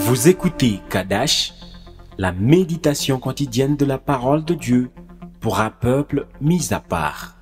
Vous écoutez Kadash, la méditation quotidienne de la parole de Dieu pour un peuple mis à part.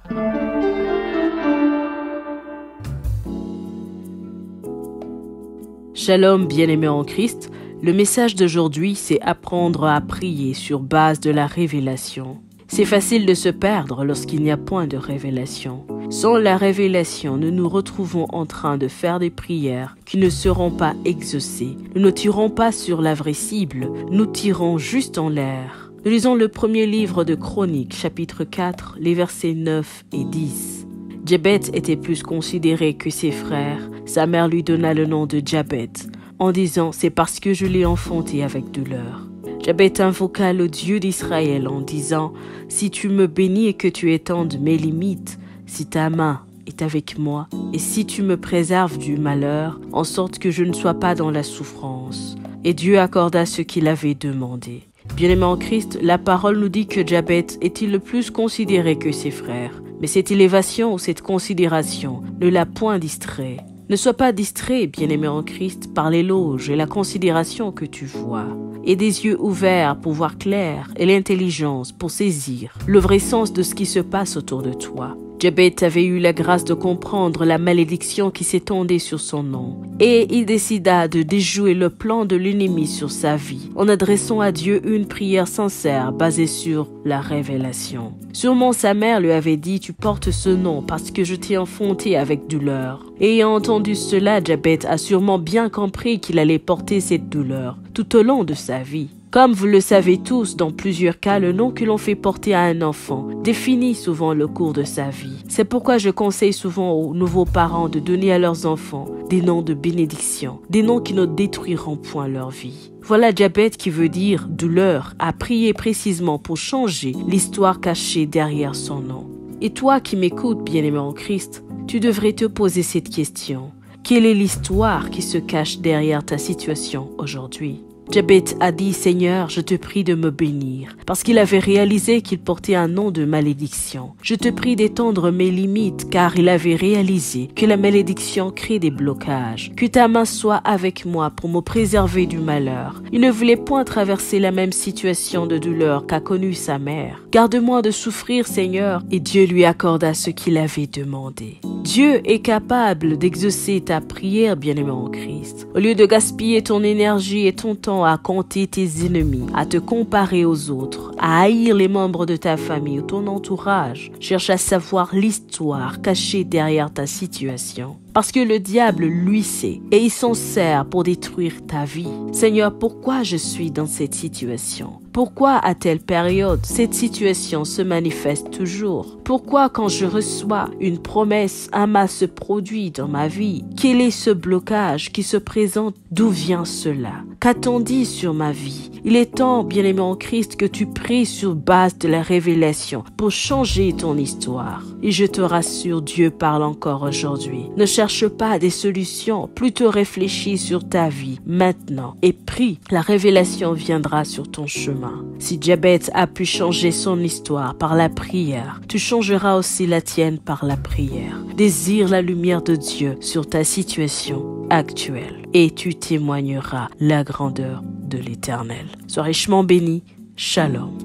Shalom bien-aimés en Christ, le message d'aujourd'hui c'est apprendre à prier sur base de la révélation. C'est facile de se perdre lorsqu'il n'y a point de révélation. Sans la révélation, nous nous retrouvons en train de faire des prières qui ne seront pas exaucées. Nous ne tirons pas sur la vraie cible, nous tirons juste en l'air. Nous lisons le premier livre de Chroniques, chapitre 4, les versets 9 et 10. Jabet était plus considéré que ses frères. Sa mère lui donna le nom de Jabet, en disant « C'est parce que je l'ai enfanté avec douleur ». Jabet invoqua le Dieu d'Israël en disant « Si tu me bénis et que tu étendes mes limites, si ta main est avec moi, et si tu me préserves du malheur, en sorte que je ne sois pas dans la souffrance. » Et Dieu accorda ce qu'il avait demandé. Bien-aimés en Christ, la parole nous dit que Jabet était le plus considéré que ses frères. Mais cette élévation ou cette considération ne l'a point distrait. Ne sois pas distrait, bien-aimé en Christ, par l'éloge et la considération que tu vois. Et des yeux ouverts pour voir clair et l'intelligence pour saisir le vrai sens de ce qui se passe autour de toi. Jabet avait eu la grâce de comprendre la malédiction qui s'étendait sur son nom. Et il décida de déjouer le plan de l'ennemi sur sa vie en adressant à Dieu une prière sincère basée sur la révélation. Sûrement sa mère lui avait dit « Tu portes ce nom parce que je t'ai enfanté avec douleur ». Ayant entendu cela, Jabet a sûrement bien compris qu'il allait porter cette douleur tout au long de sa vie. Comme vous le savez tous, dans plusieurs cas, le nom que l'on fait porter à un enfant définit souvent le cours de sa vie. C'est pourquoi je conseille souvent aux nouveaux parents de donner à leurs enfants des noms de bénédiction, des noms qui ne détruiront point leur vie. Voilà Jabet qui veut dire douleur, a prié précisément pour changer l'histoire cachée derrière son nom. Et toi qui m'écoutes, bien-aimé en Christ, tu devrais te poser cette question. Quelle est l'histoire qui se cache derrière ta situation aujourd'hui? Jabet a dit « Seigneur, je te prie de me bénir » parce qu'il avait réalisé qu'il portait un nom de malédiction. Je te prie d'étendre mes limites car il avait réalisé que la malédiction crée des blocages. Que ta main soit avec moi pour me préserver du malheur. Il ne voulait point traverser la même situation de douleur qu'a connue sa mère. Garde-moi de souffrir, Seigneur, et Dieu lui accorda ce qu'il avait demandé. Dieu est capable d'exaucer ta prière, bien-aimé en Christ. Au lieu de gaspiller ton énergie et ton temps à compter tes ennemis, à te comparer aux autres, à haïr les membres de ta famille ou ton entourage, cherche à savoir l'histoire cachée derrière ta situation. Parce que le diable, lui, sait, et il s'en sert pour détruire ta vie. Seigneur, pourquoi je suis dans cette situation? Pourquoi à telle période, cette situation se manifeste toujours? Pourquoi quand je reçois une promesse, un mal se produit dans ma vie? Quel est ce blocage qui se présente? D'où vient cela? Qu'a-t-on dit sur ma vie? Il est temps, bien-aimé en Christ, que tu pries sur base de la révélation pour changer ton histoire. Et je te rassure, Dieu parle encore aujourd'hui. Ne cherche pas des solutions, plutôt réfléchis sur ta vie maintenant et prie. La révélation viendra sur ton chemin. Si Jabet a pu changer son histoire par la prière, tu changeras aussi la tienne par la prière. Désire la lumière de Dieu sur ta situation actuelle et tu témoigneras la grandeur de l'Éternel. Sois richement béni. Shalom.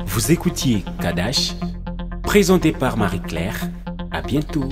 Vous écoutiez Kadash, présenté par Marie-Claire. À bientôt.